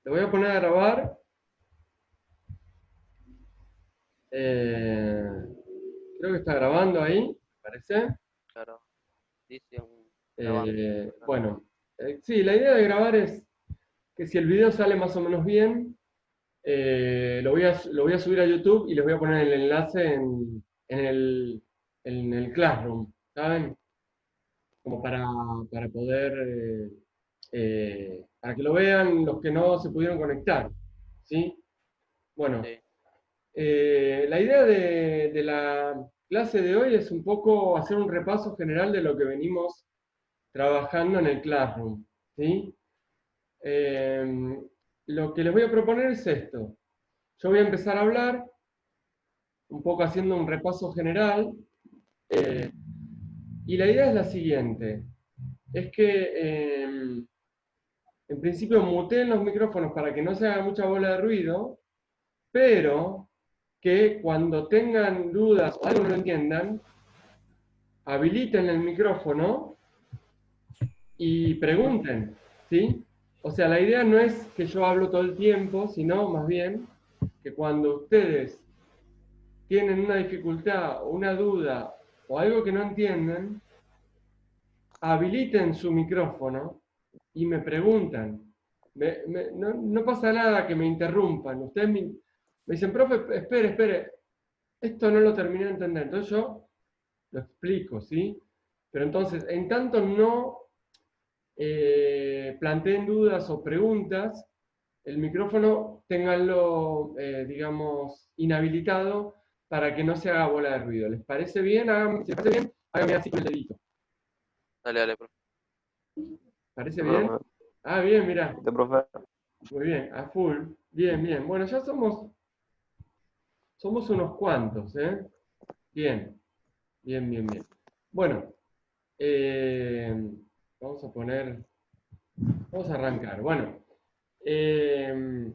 Lo voy a poner a grabar. Eh, Creo que está grabando ahí, parece. Claro, dice un grabando. Bueno, sí, la idea de grabar es que si el video sale más o menos bien, lo voy a subir a YouTube y les voy a poner el enlace en el Classroom, ¿saben? Como para poder, para que lo vean los que no se pudieron conectar, ¿sí? Bueno, Sí, la idea de la clase de hoy es un poco hacer un repaso general de lo que venimos trabajando en el Classroom, ¿sí? Eh, lo que les voy a proponer es esto. Yo voy a empezar a hablar, un poco haciendo un repaso general, eh, y la idea es la siguiente, es que en principio muteen los micrófonos para que no se haga mucha bola de ruido, pero que cuando tengan dudas o algo no lo entiendan, habiliten el micrófono y pregunten, ¿sí? O sea, la idea no es que yo hablo todo el tiempo, sino más bien que cuando ustedes tienen una dificultad o una duda o algo que no entienden, habiliten su micrófono y me preguntan. No pasa nada que me interrumpan. Ustedes me dicen, profe, espere, esto no lo terminé de entender. Entonces yo lo explico, ¿sí? Pero entonces, en tanto no planteen dudas o preguntas, el micrófono ténganlo, digamos, inhabilitado para que no se haga bola de ruido. ¿Les parece bien? Si les parece bien, háganme así con el dedito. dale, dale, profe. ¿Parece Sí, bien? profe. Ah, bien, mira. Sí, profe. Muy bien, a full. Bien, bien. Bueno, ya somos unos cuantos, ¿eh? Bien, bien, bien, bien. Bueno, eh, vamos a poner, vamos a arrancar. Bueno, eh,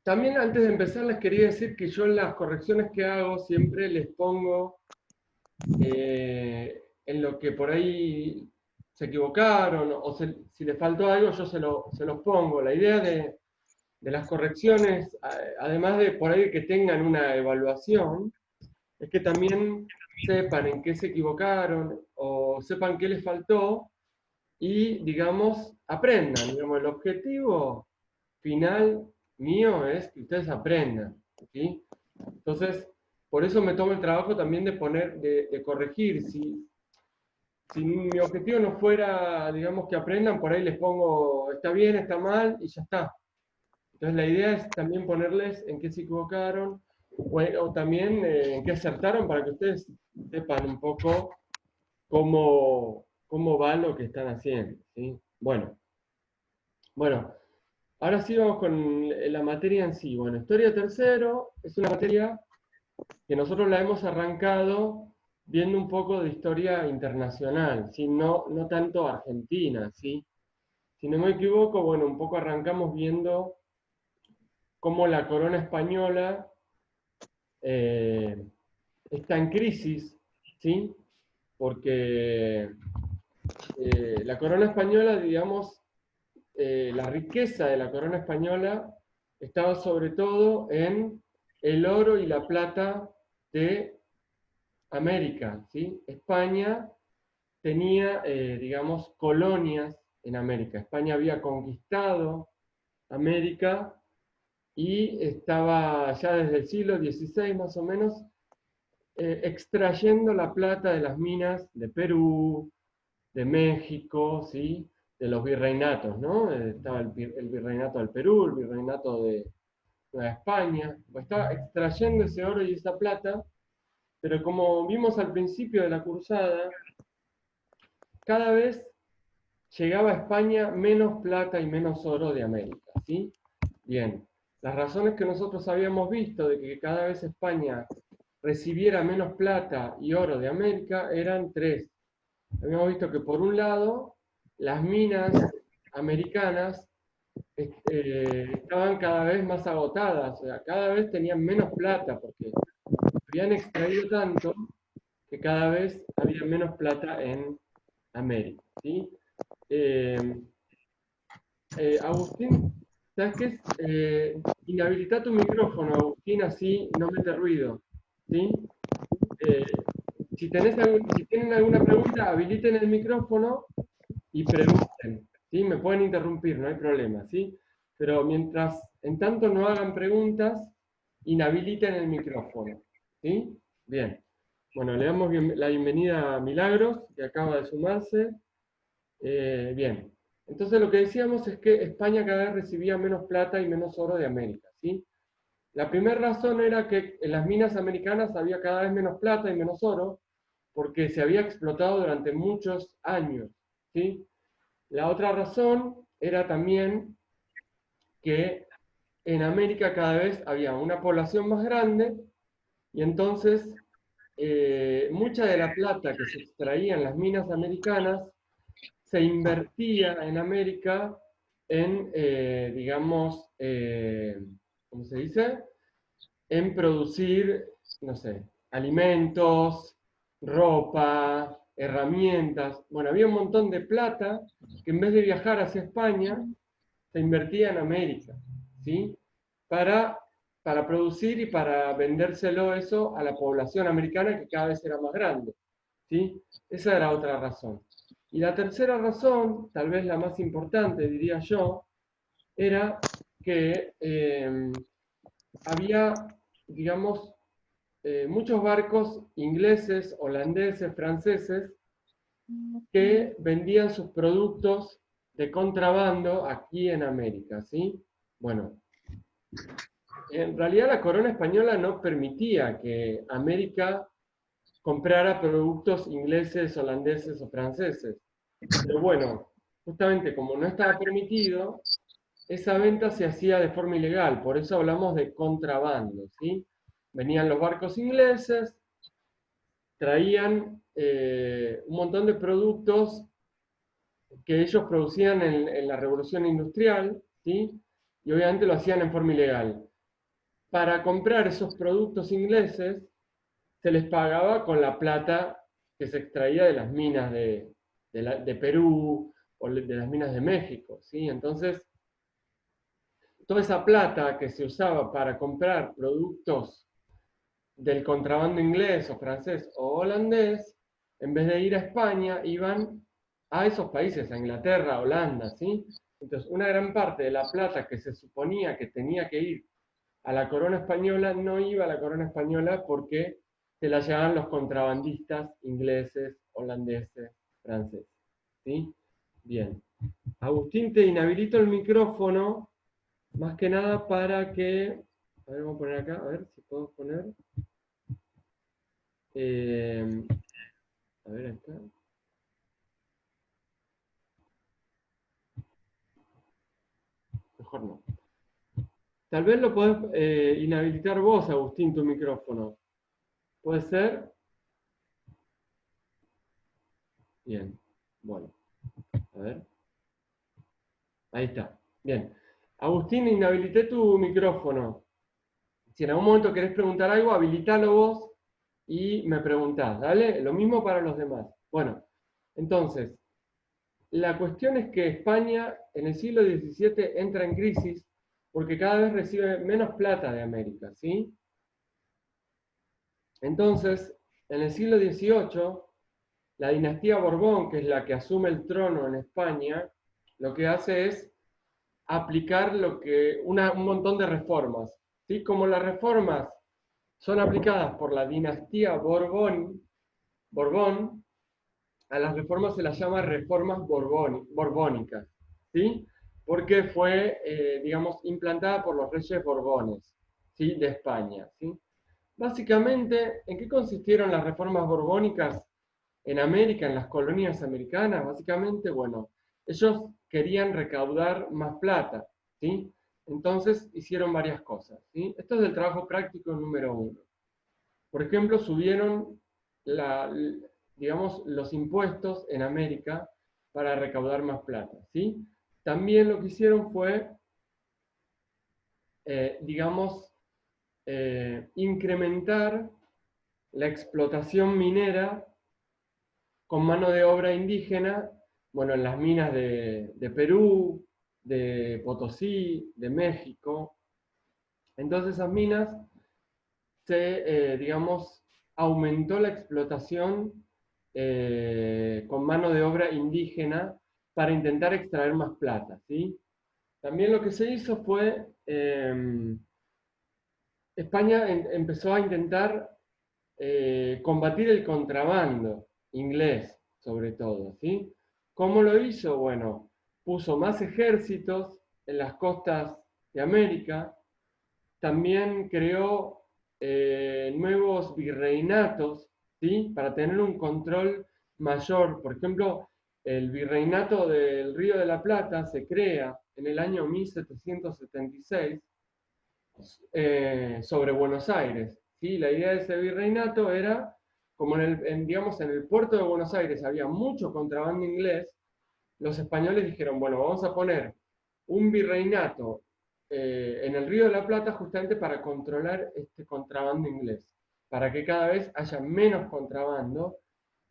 también antes de empezar les quería decir que yo en las correcciones que hago siempre les pongo en lo que por ahí se equivocaron o si les faltó algo yo se los pongo. La idea de las correcciones, además de por ahí que tengan una evaluación, es que también sepan en qué se equivocaron o sepan qué les faltó y, digamos, aprendan. Digamos, el objetivo final mío es que ustedes aprendan, ¿sí? Entonces, por eso me tomo el trabajo también de de corregir. Si mi objetivo no fuera, digamos, que aprendan, por ahí les pongo, está bien, está mal, y ya está. Entonces, la idea es también ponerles en qué se equivocaron, o también en qué acertaron, para que ustedes sepan un poco cómo va lo que están haciendo, ¿sí? Bueno, ahora sí vamos con la materia en sí. Bueno, historia tercero es una materia que nosotros la hemos arrancado viendo un poco de historia internacional, ¿sí? No tanto Argentina, ¿sí? Si no me equivoco, bueno, un poco arrancamos viendo cómo la corona española eh, está en crisis, ¿sí? Porque la corona española, digamos, la riqueza de la corona española estaba sobre todo en el oro y la plata de América, ¿sí? España tenía, digamos, colonias en América. España había conquistado América y estaba ya desde el siglo XVI más o menos extrayendo la plata de las minas de Perú, de México, ¿sí? De los virreinatos, ¿no? Estaba el virreinato del Perú, el virreinato de Nueva España, pues estaba extrayendo ese oro y esa plata, pero como vimos al principio de la cruzada, cada vez llegaba a España menos plata y menos oro de América, ¿sí? Bien, las razones que nosotros habíamos visto de que cada vez España recibiera menos plata y oro de América eran tres. Habíamos visto que por un lado, las minas americanas estaban cada vez más agotadas, o sea, cada vez tenían menos plata porque habían extraído tanto que cada vez había menos plata en América, ¿sí? Eh, Agustín, ¿sabes qué es? Inhabilita tu micrófono, Agustín, así no mete ruido, ¿sí? Si tienen alguna pregunta, habiliten el micrófono y pregunten, ¿sí? Me pueden interrumpir, no hay problema, ¿sí? Pero mientras, en tanto no hagan preguntas, inhabiliten el micrófono, ¿sí? Bien. Bueno, le damos la bienvenida a Milagros, que acaba de sumarse. Bien. Entonces lo que decíamos es que España cada vez recibía menos plata y menos oro de América, ¿sí? La primera razón era que en las minas americanas había cada vez menos plata y menos oro, porque se había explotado durante muchos años, ¿sí? La otra razón era también que en América cada vez había una población más grande y entonces mucha de la plata que se extraía en las minas americanas se invertía en América en, digamos, ¿cómo se dice? En producir, no sé, alimentos, ropa, herramientas. Bueno, había un montón de plata que en vez de viajar hacia España, se invertía en América, ¿sí? Para, para producir y para vendérselo eso a la población americana que cada vez era más grande, ¿sí? Esa era otra razón. Y la tercera razón, tal vez la más importante, diría yo, era que había, digamos, muchos barcos ingleses, holandeses, franceses, que vendían sus productos de contrabando aquí en América, ¿sí? Bueno, en realidad la corona española no permitía que América comprara productos ingleses, holandeses o franceses. Pero bueno, justamente como no estaba permitido, esa venta se hacía de forma ilegal, por eso hablamos de contrabando, ¿sí? Venían los barcos ingleses, traían un montón de productos que ellos producían en la revolución industrial, ¿sí? Y obviamente lo hacían en forma ilegal. Para comprar esos productos ingleses se les pagaba con la plata que se extraía de las minas de Perú o de las minas de México, ¿sí? Entonces, toda esa plata que se usaba para comprar productos del contrabando inglés o francés o holandés, en vez de ir a España, iban a esos países, a Inglaterra, Holanda, ¿sí? Entonces, una gran parte de la plata que se suponía que tenía que ir a la corona española no iba a la corona española porque se la llevaban los contrabandistas ingleses, holandeses, franceses, ¿sí? Bien. Agustín, te inhabilito el micrófono, más que nada para que... A ver, vamos a poner acá, a ver si puedo poner... a ver, acá. Mejor no. Tal vez lo podés inhabilitar vos, Agustín, tu micrófono. ¿Puede ser? Bien. Bueno. A ver. Ahí está. Bien. Agustín, inhabilité tu micrófono. Si en algún momento querés preguntar algo, habilitalo vos y me preguntás, ¿dale? Lo mismo para los demás. Bueno, entonces, la cuestión es que España en el siglo XVII entra en crisis porque cada vez recibe menos plata de América, ¿sí? Entonces, en el siglo XVIII, la dinastía Borbón, que es la que asume el trono en España, lo que hace es aplicar un montón de reformas, ¿sí? Como las reformas son aplicadas por la dinastía Borbón, a las reformas se las llama reformas borbónicas, ¿sí? Porque fue, digamos, implantada por los reyes Borbones, ¿sí? De España, ¿sí? Básicamente, ¿en qué consistieron las reformas borbónicas en América, en las colonias americanas? Básicamente, bueno, ellos querían recaudar más plata, ¿sí? Entonces hicieron varias cosas, ¿sí? Esto es el trabajo práctico número uno. Por ejemplo, subieron digamos, los impuestos en América para recaudar más plata, ¿sí? También lo que hicieron fue, digamos, incrementar la explotación minera con mano de obra indígena, bueno, en las minas de Perú, de Potosí, de México. Entonces esas minas digamos, aumentó la explotación con mano de obra indígena para intentar extraer más plata, ¿sí? También lo que se hizo fue, España empezó a intentar combatir el contrabando inglés, sobre todo, ¿sí? ¿Cómo lo hizo? Bueno, puso más ejércitos en las costas de América, también creó nuevos virreinatos, ¿sí? Para tener un control mayor. Por ejemplo, el virreinato del Río de la Plata se crea en el año 1776 sobre Buenos Aires, ¿sí? La idea de ese virreinato era, como digamos, en el puerto de Buenos Aires había mucho contrabando inglés, los españoles dijeron, bueno, vamos a poner un virreinato en el Río de la Plata justamente para controlar este contrabando inglés, para que cada vez haya menos contrabando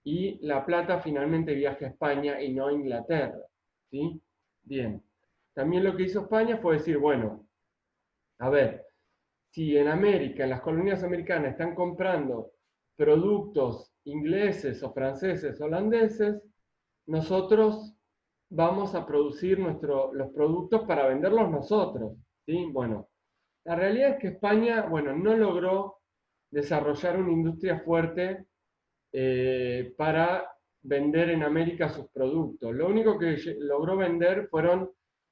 y la plata finalmente viaje a España y no a Inglaterra, ¿sí? Bien. También lo que hizo España fue decir, bueno, a ver, si en América, en las colonias americanas, están comprando productos ingleses o franceses, holandeses, nosotros vamos a producir los productos para venderlos nosotros, ¿sí? Bueno, la realidad es que España, bueno, no logró desarrollar una industria fuerte para vender en América sus productos. Lo único que logró vender fueron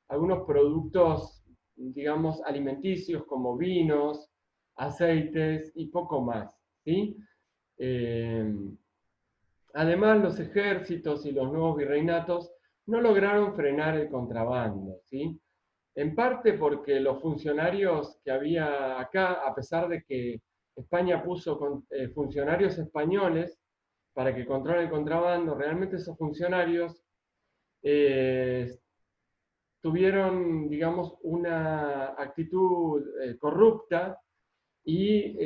algunos productos, digamos, alimenticios como vinos, aceites y poco más, ¿sí? Eh, Además, los ejércitos y los nuevos virreinatos no lograron frenar el contrabando, ¿sí? En parte porque los funcionarios que había acá, a pesar de que España puso funcionarios españoles para que controlen el contrabando, realmente esos funcionarios eh, tuvieron, digamos, una actitud corrupta y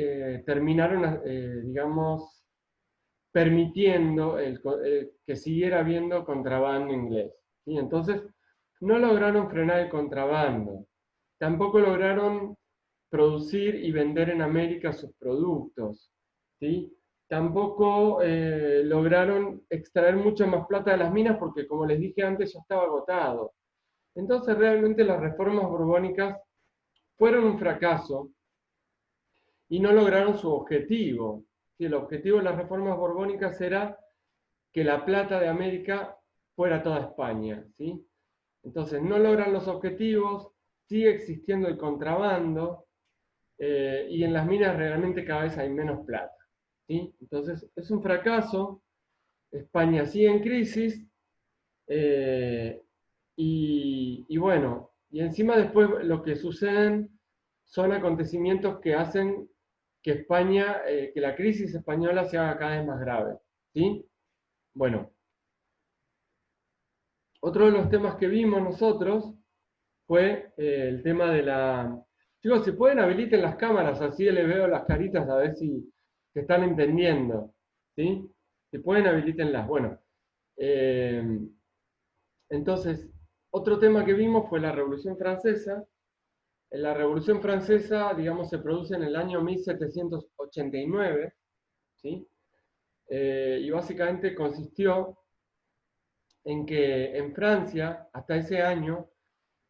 terminaron, digamos, permitiendo que siguiera habiendo contrabando inglés, ¿sí? Entonces, no lograron frenar el contrabando, tampoco lograron producir y vender en América sus productos, ¿sí? Tampoco lograron extraer mucho más plata de las minas porque, como les dije antes, ya estaba agotado. Entonces, realmente las reformas borbónicas fueron un fracaso y no lograron su objetivo. Sí, el objetivo de las reformas borbónicas era que la plata de América fuera toda España, ¿sí? Entonces no logran los objetivos, sigue existiendo el contrabando y en las minas realmente cada vez hay menos plata, ¿sí? Entonces es un fracaso, España sigue en crisis eh, y bueno, y encima después lo que suceden son acontecimientos que hacen que España, que la crisis española se haga cada vez más grave, ¿sí? Bueno, otro de los temas que vimos nosotros fue el tema de la... Chicos, si pueden habiliten las cámaras, así les veo las caritas a ver si se están entendiendo, ¿sí? Si pueden habilitenlas. Bueno, eh, entonces, otro tema que vimos fue la Revolución Francesa. En la Revolución Francesa, digamos, se produce en el año 1789, ¿sí? Y básicamente consistió en que en Francia, hasta ese año,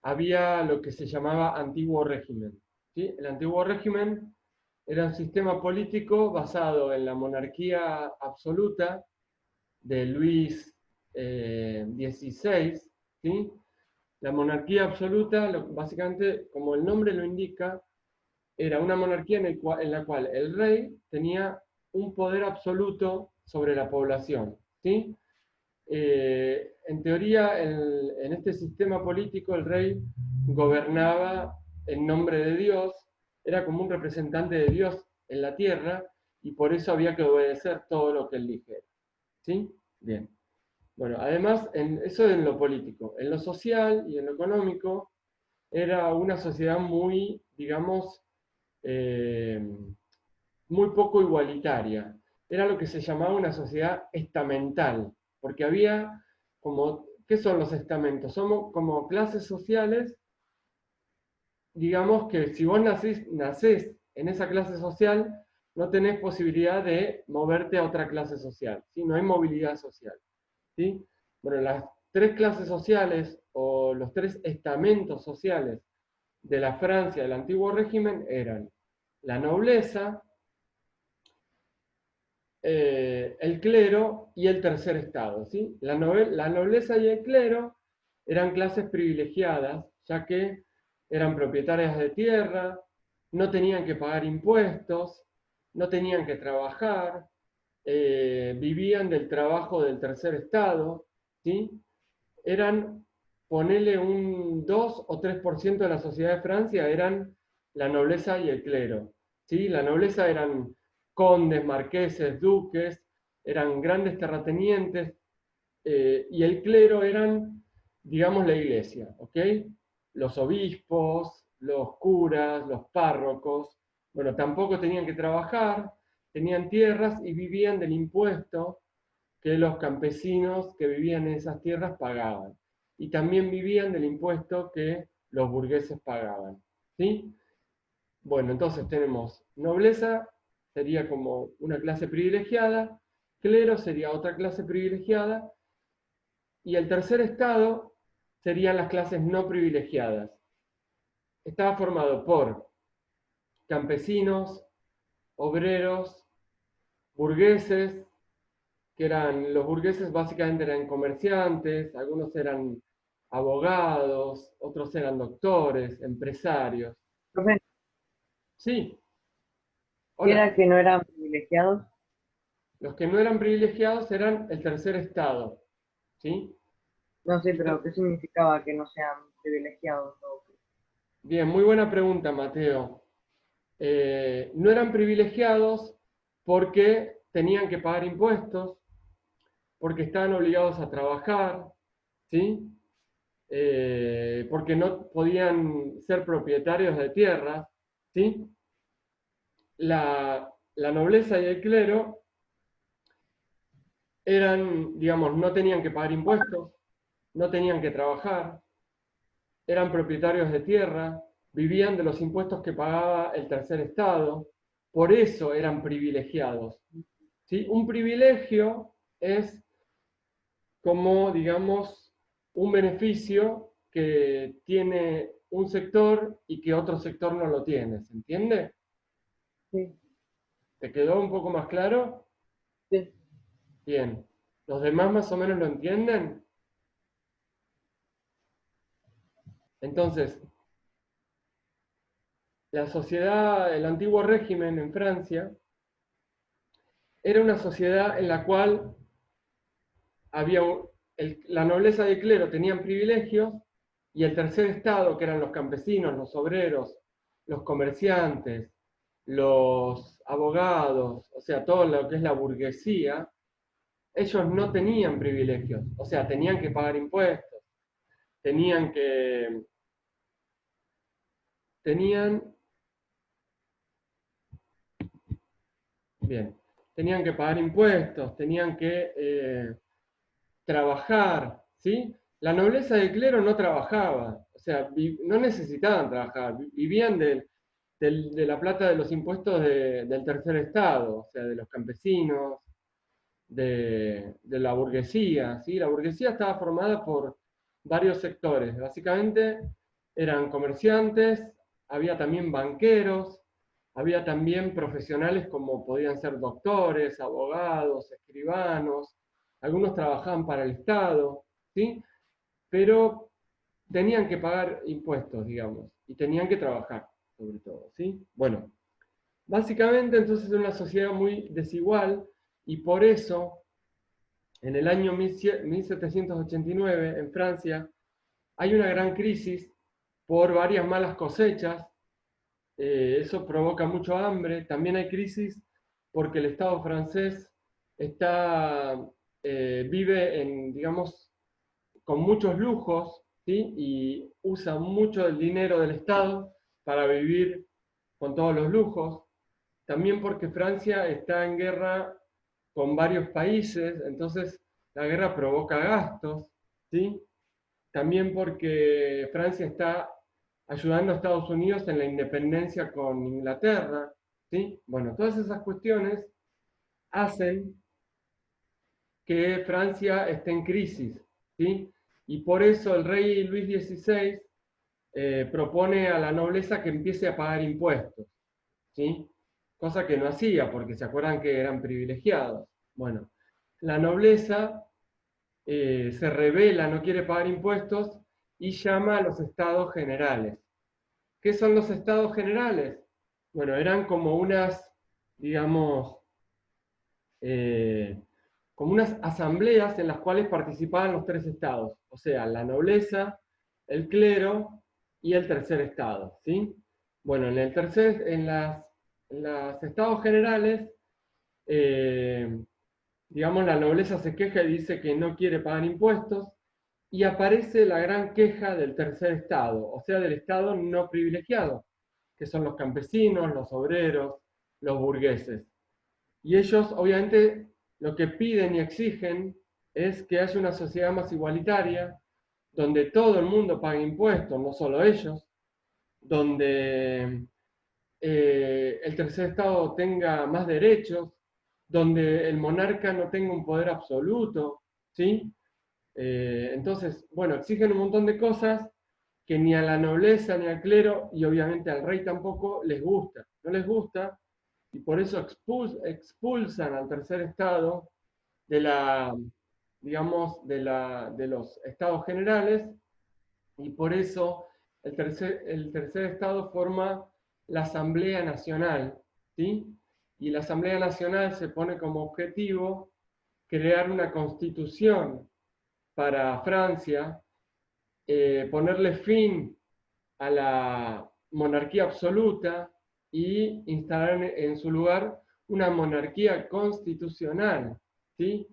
había lo que se llamaba antiguo régimen, ¿sí? El antiguo régimen era un sistema político basado en la monarquía absoluta de Luis XVI, ¿sí? La monarquía absoluta, básicamente, como el nombre lo indica, era una monarquía en la cual el rey tenía un poder absoluto sobre la población, ¿sí? En teoría, en este sistema político, el rey gobernaba en nombre de Dios, era como un representante de Dios en la tierra, y por eso había que obedecer todo lo que él dijera. ¿Sí? Bien. Bueno, además, eso en lo político. En lo social y en lo económico, era una sociedad muy, digamos, eh, muy poco igualitaria. Era lo que se llamaba una sociedad estamental, porque había como ¿qué son los estamentos? Somos como clases sociales, digamos que si vos nacés en esa clase social, no tenés posibilidad de moverte a otra clase social, ¿sí? No hay movilidad social, ¿sí? Bueno, las tres clases sociales o los tres estamentos sociales de la Francia del antiguo régimen eran la nobleza, el clero y el tercer estado, ¿sí? La nobleza y el clero eran clases privilegiadas, ya que eran propietarias de tierra, no tenían que pagar impuestos, no tenían que trabajar, vivían del trabajo del tercer estado, ¿sí? Eran, ponele un 2 o 3% de la sociedad de Francia, eran la nobleza y el clero, ¿sí? La nobleza eran condes, marqueses, duques, eran grandes terratenientes, y el clero eran, digamos, la iglesia, ¿ok? Los obispos, los curas, los párrocos, bueno, tampoco tenían que trabajar, tenían tierras y vivían del impuesto que los campesinos que vivían en esas tierras pagaban. Y también vivían del impuesto que los burgueses pagaban, ¿sí? Bueno, entonces tenemos nobleza, sería como una clase privilegiada, clero sería otra clase privilegiada, y el tercer estado serían las clases no privilegiadas. Estaba formado por campesinos, obreros, burgueses, que eran, los burgueses básicamente eran comerciantes, algunos eran abogados, otros eran doctores, empresarios. Profe, Sí, ¿qué hola. era que no eran privilegiados? Los que no eran privilegiados eran el tercer estado, ¿sí? No sé, pero ¿qué significaba que no sean privilegiados? Bien, muy buena pregunta, Mateo. No eran privilegiados porque tenían que pagar impuestos, porque estaban obligados a trabajar, ¿sí? Porque no podían ser propietarios de tierras, ¿sí? La nobleza y el clero eran, digamos, no tenían que pagar impuestos, no tenían que trabajar, eran propietarios de tierra, vivían de los impuestos que pagaba el tercer estado, por eso eran privilegiados, ¿sí? Un privilegio es como, digamos, un beneficio que tiene un sector y que otro sector no lo tiene, ¿se entiende? Sí, ¿Te quedó un poco más claro? sí. Bien. ¿Los demás más o menos lo entienden? Entonces, la sociedad, el antiguo régimen en Francia, era una sociedad en la cual había la nobleza y el clero tenían privilegios y el tercer estado, que eran los campesinos, los obreros, los comerciantes, los abogados, o sea, todo lo que es la burguesía, ellos no tenían privilegios, o sea, tenían que pagar impuestos, tenían que, tenían, bien, tenían que pagar impuestos, tenían que trabajar, ¿sí? La nobleza del clero no trabajaba, o sea, no necesitaban trabajar, vivían de la plata de los impuestos del tercer estado, o sea, de los campesinos, de la burguesía, ¿sí? La burguesía estaba formada por varios sectores, básicamente eran comerciantes, había también banqueros, había también profesionales como podían ser doctores, abogados, escribanos, algunos trabajaban para el Estado, ¿sí? Pero tenían que pagar impuestos, digamos, y tenían que trabajar, sobre todo, ¿sí? Bueno, básicamente entonces es una sociedad muy desigual y por eso en el año 1789 en Francia hay una gran crisis por varias malas cosechas, eso provoca mucho hambre, también hay crisis porque el Estado francés está, vive en, digamos, con muchos lujos, ¿sí? Y usa mucho el dinero del Estado para vivir con todos los lujos. También porque Francia está en guerra con varios países, entonces la guerra provoca gastos. ¿sí? También porque Francia está ayudando a Estados Unidos en la independencia con Inglaterra, ¿sí? Bueno, todas esas cuestiones hacen que Francia esté en crisis, ¿sí? Y por eso el rey Luis XVI propone a la nobleza que empiece a pagar impuestos, ¿sí? Cosa que no hacía, porque se acuerdan que eran privilegiados. Bueno, la nobleza se rebela, no quiere pagar impuestos y llama a los estados generales. ¿Qué son los estados generales? Bueno, eran como unas, digamos, como unas asambleas en las cuales participaban los tres estados, o sea, la nobleza, el clero y el tercer estado, ¿sí? Bueno, en los estados generales, digamos, la nobleza se queja y dice que no quiere pagar impuestos, y aparece la gran queja del tercer estado, o sea, del estado no privilegiado, que son los campesinos, los obreros, los burgueses. Y ellos, obviamente, lo que piden y exigen es que haya una sociedad más igualitaria, donde todo el mundo pague impuestos, no solo ellos, donde el tercer estado tenga más derechos, donde el monarca no tenga un poder absoluto, ¿sí? Entonces, bueno, exigen un montón de cosas que ni a la nobleza ni al clero, y obviamente al rey tampoco, les gusta. No les gusta, y por eso expulsan al tercer estado de la, digamos, de los estados generales, y por eso el tercer estado forma la Asamblea Nacional, ¿sí? Y la Asamblea Nacional se pone como objetivo crear una constitución para Francia, ponerle fin a la monarquía absoluta y instalar en su lugar una monarquía constitucional, ¿sí?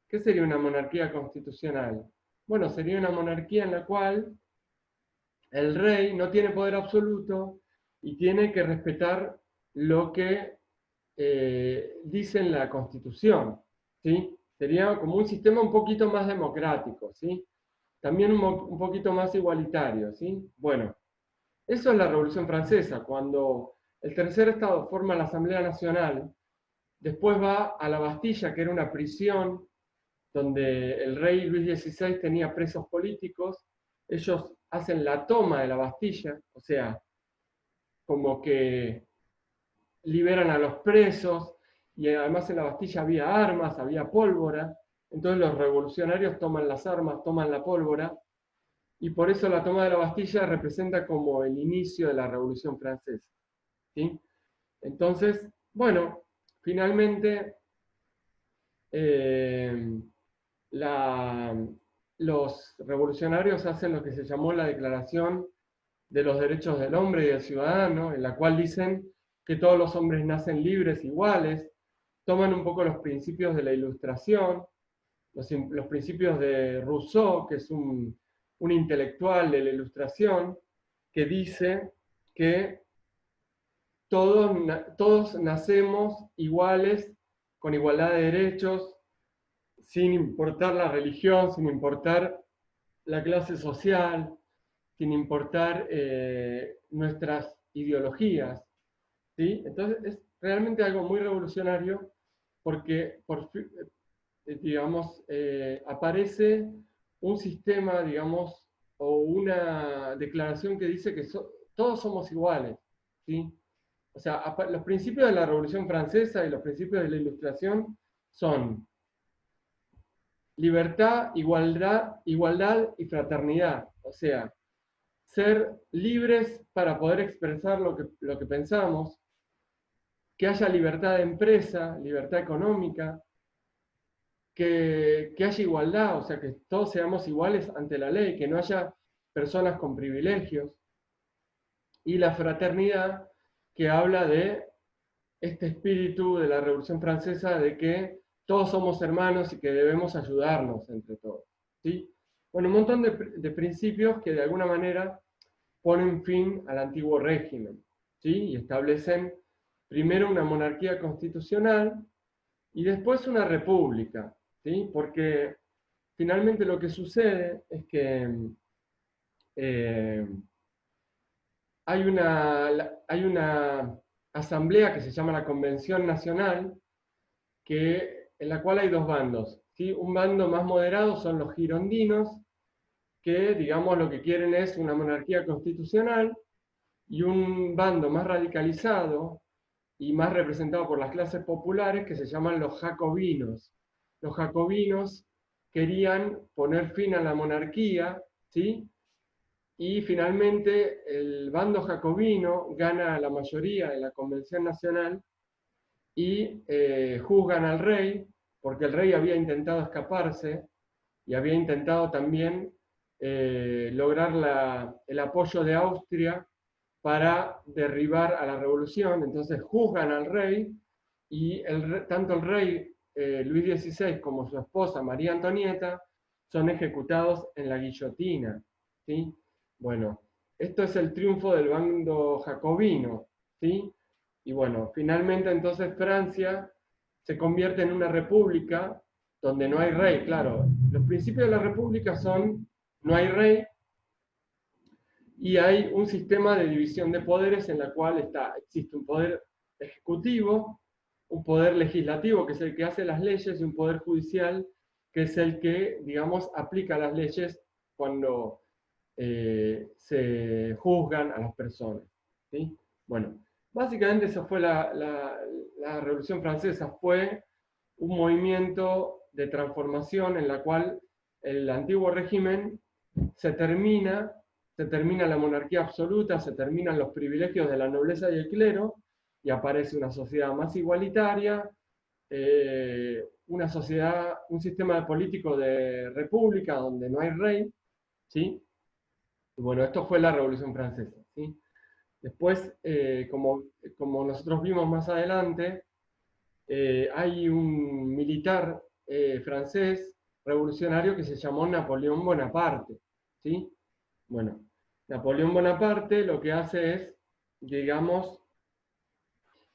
¿Qué sería una monarquía constitucional? Bueno, sería una monarquía en la cual el rey no tiene poder absoluto y tiene que respetar lo que dice en la Constitución, ¿sí? Sería como un sistema un poquito más democrático, ¿sí? También un poquito más igualitario, ¿sí? Bueno, eso es la Revolución Francesa, cuando el tercer estado forma la Asamblea Nacional, después va a la Bastilla, que era una prisión donde el rey Luis XVI tenía presos políticos. Ellos hacen la toma de la Bastilla, o sea, como que liberan a los presos, y además en la Bastilla había armas, había pólvora, entonces los revolucionarios toman las armas, toman la pólvora, y por eso la toma de la Bastilla representa como el inicio de la Revolución Francesa, ¿sí? Entonces, bueno, finalmente eh, la, los revolucionarios hacen lo que se llamó la Declaración de los Derechos del Hombre y del Ciudadano, en la cual dicen que todos los hombres nacen libres, iguales, toman un poco los principios de la Ilustración, los principios de Rousseau, que es un intelectual de la Ilustración, que dice que todos nacemos iguales, con igualdad de derechos, sin importar la religión, sin importar la clase social, sin importar nuestras ideologías, ¿sí? Entonces es realmente algo muy revolucionario porque, digamos, aparece un sistema, digamos, o una declaración que dice que todos somos iguales, ¿sí? O sea, los principios de la Revolución Francesa y los principios de la Ilustración son libertad, igualdad y fraternidad. O sea, ser libres para poder expresar lo que pensamos, que haya libertad de empresa, libertad económica, que haya igualdad, o sea, que todos seamos iguales ante la ley, que no haya personas con privilegios, y la fraternidad, que habla de este espíritu de la Revolución Francesa de que todos somos hermanos y que debemos ayudarnos entre todos, ¿sí? Bueno, un montón de principios que de alguna manera ponen fin al antiguo régimen, ¿sí? Y establecen primero una monarquía constitucional y después una república, ¿sí? Porque finalmente lo que sucede es que hay una asamblea que se llama la Convención Nacional, en la cual hay dos bandos, ¿sí? Un bando más moderado son los girondinos, que digamos lo que quieren es una monarquía constitucional, y un bando más radicalizado y más representado por las clases populares que se llaman los jacobinos. Los jacobinos querían poner fin a la monarquía, ¿sí? Y finalmente el bando jacobino gana la mayoría en la Convención Nacional y juzgan al rey, porque el rey había intentado escaparse y había intentado también lograr el apoyo de Austria para derribar a la revolución. Entonces juzgan al rey y tanto el rey Luis XVI como su esposa María Antonieta son ejecutados en la guillotina, ¿sí? Bueno, esto es el triunfo del bando jacobino, ¿sí? Y bueno, finalmente entonces Francia se convierte en una república donde no hay rey, claro. Los principios de la república son: no hay rey, y hay un sistema de división de poderes en la cual existe un poder ejecutivo, un poder legislativo, que es el que hace las leyes, y un poder judicial, que es el que, digamos, aplica las leyes cuando se juzgan a las personas, ¿sí? Bueno, básicamente esa fue la Revolución Francesa. Fue un movimiento de transformación en la cual el antiguo régimen se termina la monarquía absoluta, se terminan los privilegios de la nobleza y el clero, y aparece una sociedad más igualitaria, una sociedad, un sistema político de república donde no hay rey, ¿sí? Y bueno, esto fue la Revolución Francesa, ¿sí? Después, como nosotros vimos más adelante, hay un militar francés revolucionario que se llamó Napoleón Bonaparte, ¿sí? Bueno, Napoleón Bonaparte lo que hace es, digamos,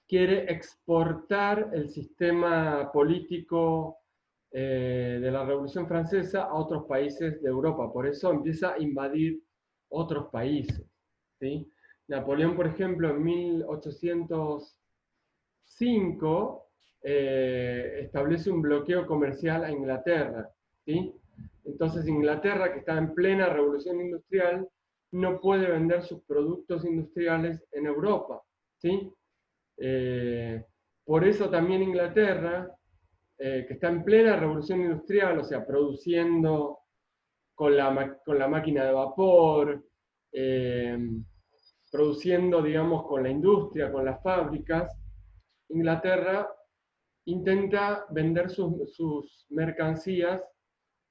quiere exportar el sistema político de la Revolución Francesa a otros países de Europa. Por eso empieza a invadir otros países, ¿sí? Napoleón, por ejemplo, en 1805 establece un bloqueo comercial a Inglaterra, ¿sí? Entonces Inglaterra, que está en plena revolución industrial, no puede vender sus productos industriales en Europa, ¿sí? Por eso también Inglaterra, que está en plena revolución industrial, o sea, produciendo con la máquina de vapor, produciendo, digamos, con la industria, con las fábricas, Inglaterra intenta vender sus mercancías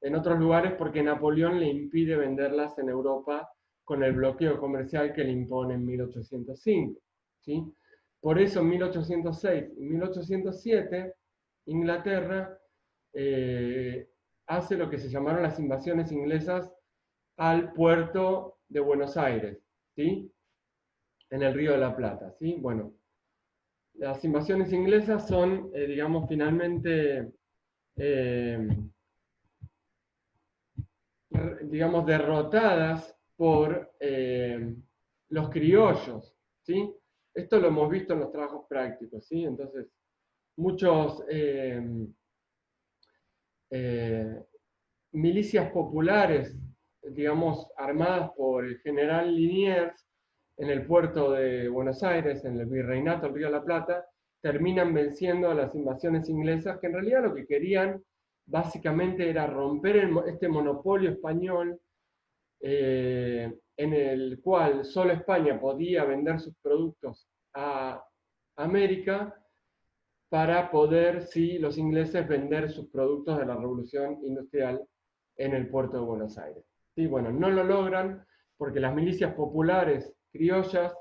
en otros lugares porque Napoleón le impide venderlas en Europa con el bloqueo comercial que le impone en 1805, ¿sí? Por eso en 1806 y 1807 Inglaterra hace lo que se llamaron las invasiones inglesas al puerto de Buenos Aires, ¿sí? En el Río de la Plata, ¿sí? Bueno, las invasiones inglesas son, digamos, finalmente, digamos, derrotadas por los criollos, ¿sí? Esto lo hemos visto en los trabajos prácticos, ¿sí? Entonces, muchos milicias populares, digamos, armadas por el general Liniers, en el puerto de Buenos Aires, en el Virreinato del Río de la Plata, terminan venciendo a las invasiones inglesas, que en realidad lo que querían básicamente era romper este monopolio español, en el cual solo España podía vender sus productos a América, para poder, sí, los ingleses vender sus productos de la revolución industrial en el puerto de Buenos Aires. Sí, bueno, no lo logran porque las milicias populares criollas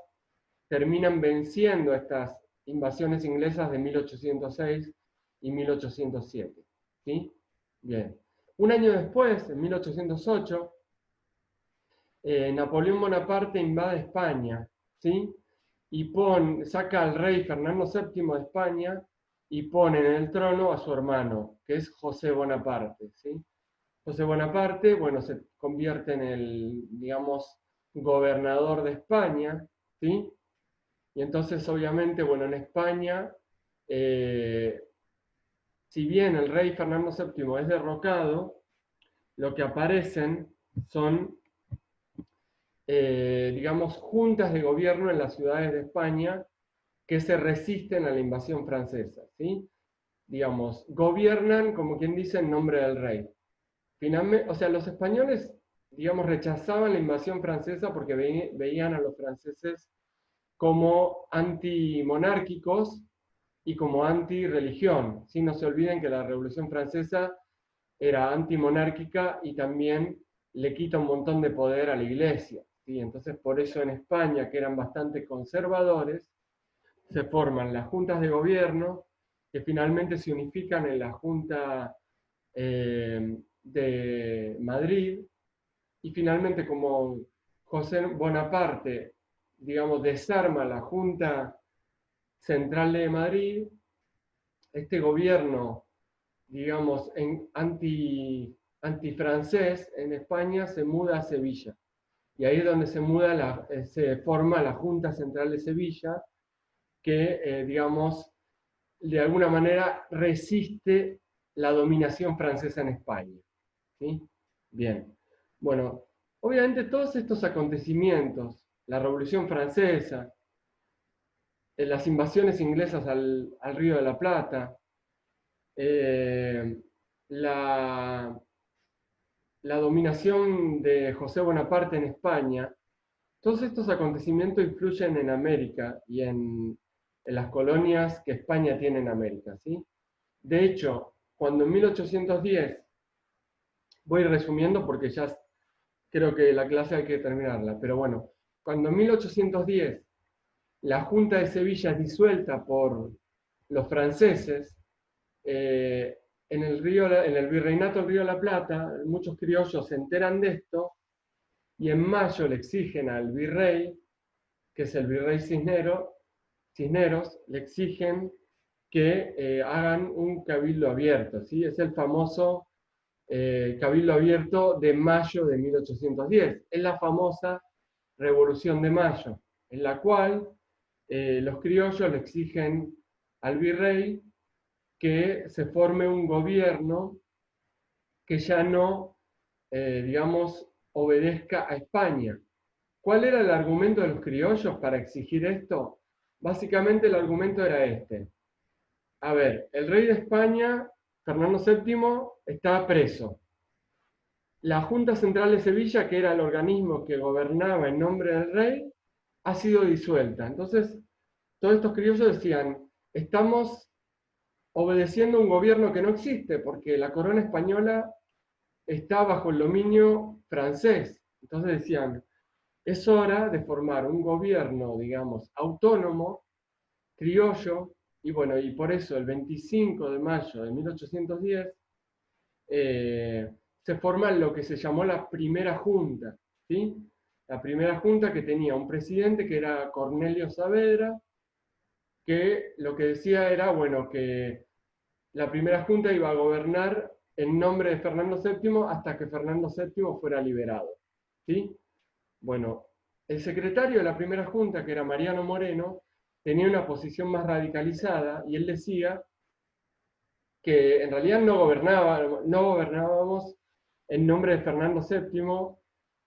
terminan venciendo estas invasiones inglesas de 1806 y 1807. ¿Sí? Bien. Un año después, en 1808, Napoleón Bonaparte invade España, ¿sí? Y saca al rey Fernando VII de España y pone en el trono a su hermano, que es José Bonaparte, ¿sí? José Bonaparte, bueno, se convierte en el, digamos, gobernador de España, ¿sí? Y entonces, obviamente, bueno, en España, si bien el rey Fernando VII es derrocado, lo que aparecen son, digamos, juntas de gobierno en las ciudades de España que se resisten a la invasión francesa, ¿sí? Digamos, gobiernan, como quien dice, en nombre del rey. Finalmente, o sea, los españoles, digamos, rechazaban la invasión francesa porque veían a los franceses como antimonárquicos y como antirreligión. ¿Sí? No se olviden que la Revolución Francesa era antimonárquica y también le quita un montón de poder a la iglesia. ¿Sí? Entonces, por eso en España, que eran bastante conservadores, se forman las juntas de gobierno, que finalmente se unifican en la Junta de Madrid, y finalmente como José Bonaparte, digamos, desarma la Junta Central de Madrid, este gobierno, digamos, antifrancés en España se muda a Sevilla. Y ahí es donde se forma la Junta Central de Sevilla, que, digamos, de alguna manera resiste la dominación francesa en España. ¿Sí? Bien. Bueno, obviamente todos estos acontecimientos, la Revolución Francesa, las invasiones inglesas al Río de la Plata, eh, la, la dominación de José Bonaparte en España, todos estos acontecimientos influyen en América y en las colonias que España tiene en América, ¿sí? De hecho, cuando en 1810, voy resumiendo porque ya creo que la clase hay que terminarla, pero bueno, cuando en 1810 la Junta de Sevilla es disuelta por los franceses, en el virreinato del Río de la Plata, muchos criollos se enteran de esto y en mayo le exigen al virrey, que es el virrey Cisneros, le exigen que hagan un cabildo abierto, ¿sí? Es el famoso cabildo abierto de mayo de 1810. Es la famosa Revolución de Mayo, en la cual los criollos le exigen al virrey que se forme un gobierno que ya no, digamos, obedezca a España. ¿Cuál era el argumento de los criollos para exigir esto? Básicamente el argumento era este. A ver, el rey de España, Fernando VII, estaba preso. La Junta Central de Sevilla, que era el organismo que gobernaba en nombre del rey, ha sido disuelta. Entonces, todos estos criollos decían, estamos obedeciendo un gobierno que no existe, porque la corona española está bajo el dominio francés. Entonces decían, es hora de formar un gobierno, digamos, autónomo, criollo, y bueno, y por eso el 25 de mayo de 1810 se forma lo que se llamó la primera junta, ¿sí? La primera junta que tenía un presidente que era Cornelio Saavedra, que lo que decía era, bueno, que la primera junta iba a gobernar en nombre de Fernando VII hasta que Fernando VII fuera liberado, ¿sí? Bueno, el secretario de la primera junta, que era Mariano Moreno, tenía una posición más radicalizada y él decía que en realidad no gobernábamos en nombre de Fernando VII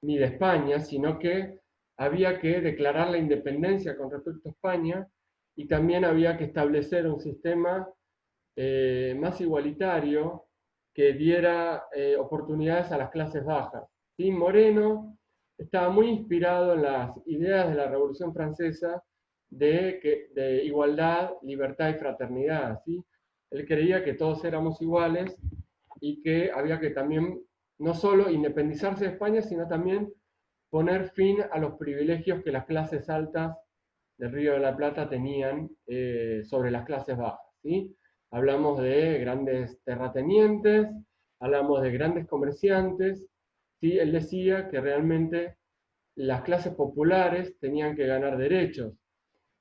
ni de España, sino que había que declarar la independencia con respecto a España y también había que establecer un sistema más igualitario que diera oportunidades a las clases bajas. ¿Sí? Moreno estaba muy inspirado en las ideas de la Revolución Francesa de igualdad, libertad y fraternidad. ¿Sí? Él creía que todos éramos iguales y que había que también no solo independizarse de España, sino también poner fin a los privilegios que las clases altas del Río de la Plata tenían sobre las clases bajas. ¿Sí? Hablamos de grandes terratenientes, hablamos de grandes comerciantes. ¿Sí? Él decía que realmente las clases populares tenían que ganar derechos,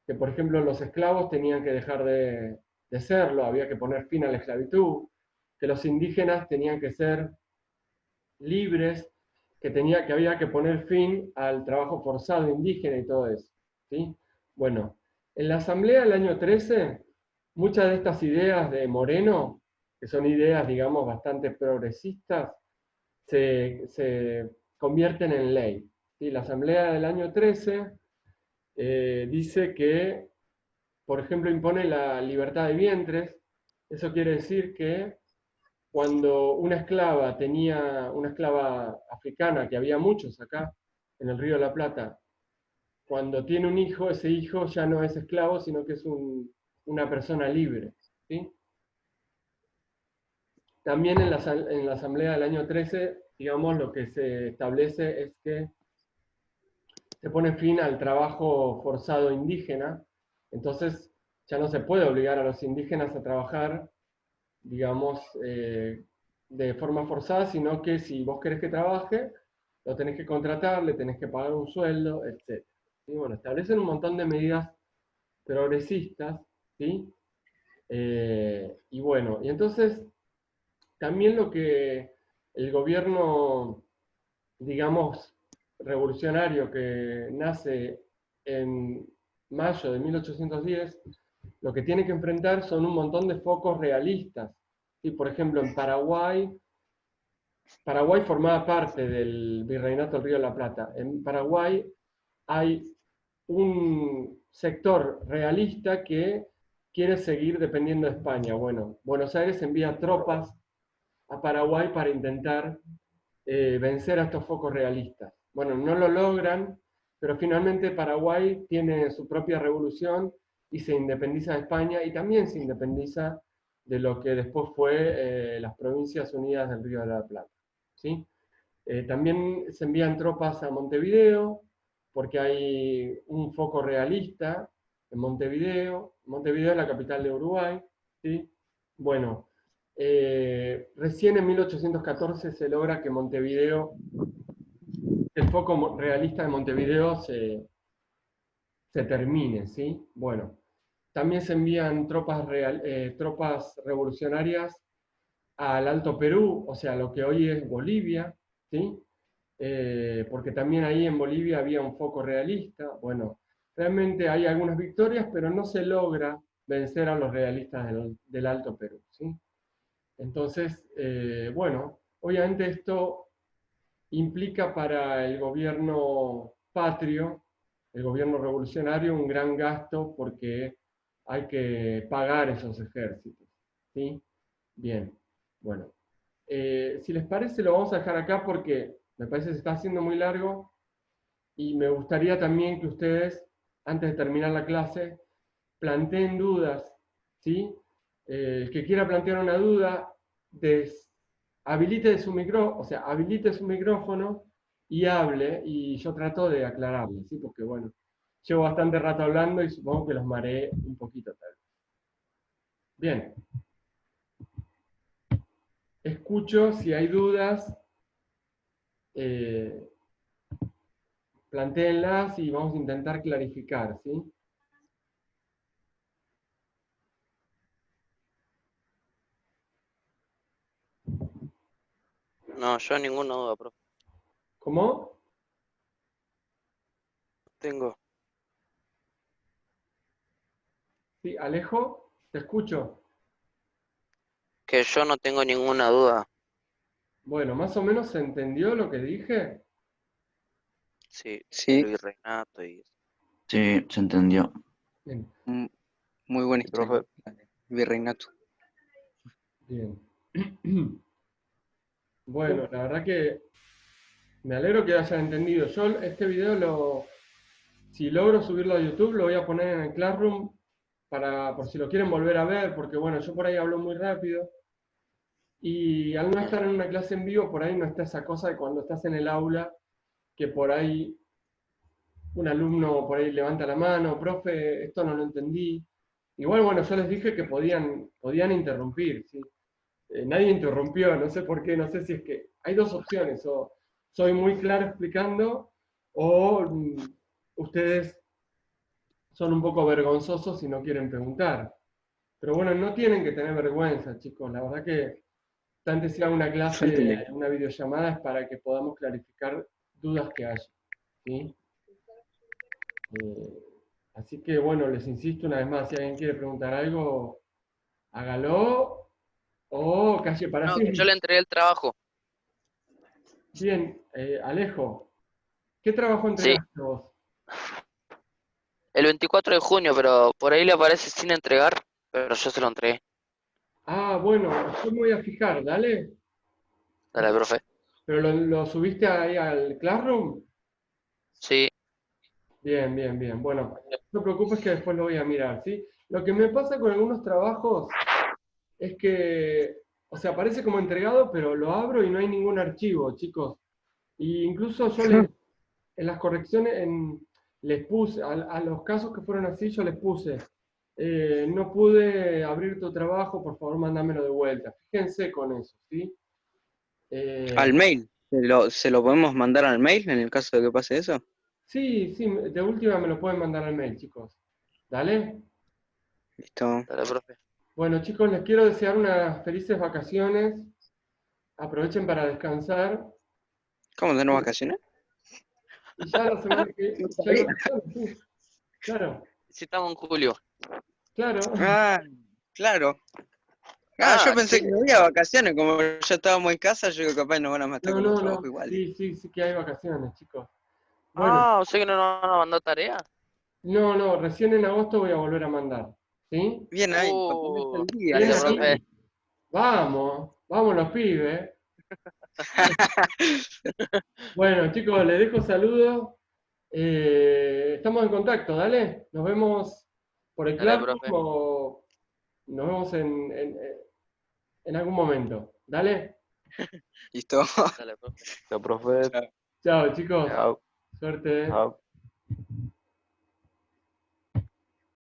que por ejemplo los esclavos tenían que dejar de serlo, había que poner fin a la esclavitud, que los indígenas tenían que ser libres, que había que poner fin al trabajo forzado indígena y todo eso, ¿sí? Bueno, en la asamblea del año 13, muchas de estas ideas de Moreno, que son ideas, digamos, bastante progresistas, se convierten en ley, ¿sí? La asamblea del año 13 dice que, por ejemplo, impone la libertad de vientres. Eso quiere decir que cuando una esclava una esclava africana, que había muchos acá en el Río de la Plata, cuando tiene un hijo, ese hijo ya no es esclavo, sino que es una persona libre, ¿sí? También en la asamblea del año 13, digamos, lo que se establece es que se pone fin al trabajo forzado indígena, entonces ya no se puede obligar a los indígenas a trabajar, digamos, de forma forzada, sino que si vos querés que trabaje, lo tenés que contratar, le tenés que pagar un sueldo, etc. Y bueno, establecen un montón de medidas progresistas, ¿sí? Y bueno, y entonces también lo que el gobierno, digamos, revolucionario que nace en mayo de 1810, lo que tiene que enfrentar son un montón de focos realistas. ¿Sí? Por ejemplo, en Paraguay formaba parte del Virreinato del Río de la Plata. En Paraguay hay un sector realista que quiere seguir dependiendo de España. Bueno, Buenos Aires envía tropas a Paraguay para intentar vencer a estos focos realistas. Bueno, no lo logran, pero finalmente Paraguay tiene su propia revolución y se independiza de España y también se independiza de lo que después fue las Provincias Unidas del Río de la Plata. ¿Sí? También se envían tropas a Montevideo, porque hay un foco realista en Montevideo. Montevideo es la capital de Uruguay. ¿Sí? Bueno, recién en 1814 se logra que Montevideo, el foco realista de Montevideo se termine, ¿sí? Bueno, también se envían tropas revolucionarias al Alto Perú, o sea, lo que hoy es Bolivia, ¿sí? Porque también ahí en Bolivia había un foco realista. Bueno, realmente hay algunas victorias, pero no se logra vencer a los realistas del Alto Perú, ¿sí? Entonces, bueno, obviamente esto implica para el gobierno patrio, el gobierno revolucionario, un gran gasto porque hay que pagar esos ejércitos, ¿sí? Bien, bueno. Si les parece, lo vamos a dejar acá porque me parece que se está haciendo muy largo y me gustaría también que ustedes, antes de terminar la clase, planteen dudas, ¿sí? El que quiera plantear una duda, habilite su micrófono y hable, y yo trato de aclararle, ¿sí? Porque bueno, llevo bastante rato hablando y supongo que los mareé un poquito tal vez. Bien. Escucho si hay dudas, eh, plantéenlas y vamos a intentar clarificar, ¿sí? No, yo ninguna duda, profe. ¿Cómo? Tengo. Sí, Alejo, te escucho. Que yo no tengo ninguna duda. Bueno, más o menos se entendió lo que dije. Sí, Sí, el virreinato y eso. sí, se entendió. Bien, Muy buena Y profe, historia. Virreinato. bien. Bueno, la verdad que me alegro que hayan entendido. Yo este video si logro subirlo a YouTube, lo voy a poner en el Classroom por si lo quieren volver a ver, porque bueno, yo por ahí hablo muy rápido. Y al no estar en una clase en vivo, por ahí no está esa cosa de cuando estás en el aula, que por ahí un alumno por ahí levanta la mano, profe, esto no lo entendí. Igual, bueno, yo les dije que podían interrumpir, ¿sí? Nadie interrumpió, no sé por qué, no sé si es que hay dos opciones, o soy muy claro explicando, o ustedes son un poco vergonzosos y no quieren preguntar. Pero bueno, no tienen que tener vergüenza, chicos, la verdad que antes sea una clase, Suéltele. una videollamada, es para que podamos clarificar dudas que haya. ¿Sí? Así que bueno, les insisto una vez más, si alguien quiere preguntar algo, hágalo o calle para No, sí. que yo le entregué el trabajo. Bien, Alejo, ¿qué trabajo Sí, entregaste vos? el 24 de junio, pero por ahí le aparece sin entregar, pero yo se lo entregué. Ah, bueno, yo me voy a fijar, dale. Dale, profe. ¿Pero lo subiste ahí al Classroom? Sí, Bien, bien, bien. Bueno, no te preocupes que después lo voy a mirar, ¿sí? Lo que me pasa con algunos trabajos es que, o sea, aparece como entregado, pero lo abro y no hay ningún archivo, chicos. Y incluso yo en las correcciones les puse, a los casos que fueron así, yo les puse, no pude abrir tu trabajo, por favor, mándamelo de vuelta. Fíjense con eso, ¿sí? Al Eh, mail. ¿Se lo podemos mandar al mail en el caso de que pase eso? sí, sí, de última me lo pueden mandar al mail, chicos. ¿Dale? Listo. dale, profe. Bueno, chicos, les quiero desear unas felices vacaciones. Aprovechen para descansar. ¿Cómo tenemos vacaciones? Y ya la semana que... No Ya hay sabía. vacaciones, sí. Claro, Sí, estamos en julio. claro. Ah, claro. Ah, yo Ah, pensé sí. que no había vacaciones, como ya estábamos en casa, yo digo, capaz nos van a matar No, con los no, trabajos no. iguales. Sí, sí, sí que hay vacaciones, chicos. Bueno, Ah, o sea que no nos van a mandar tarea. no, no, recién en agosto voy a volver a mandar. ¿Sí? Bien ahí, para ponerse al día. Bien Gracias, ahí. profe. Vamos, vamos los pibes. Bueno, chicos, les dejo saludos. Estamos en contacto, dale. Nos vemos por el Dale, Classroom profe. o nos vemos en algún momento. Dale. Listo. Dale, profe. Chao, profe. Chao. Chao, chicos. Chao. Suerte. Chao.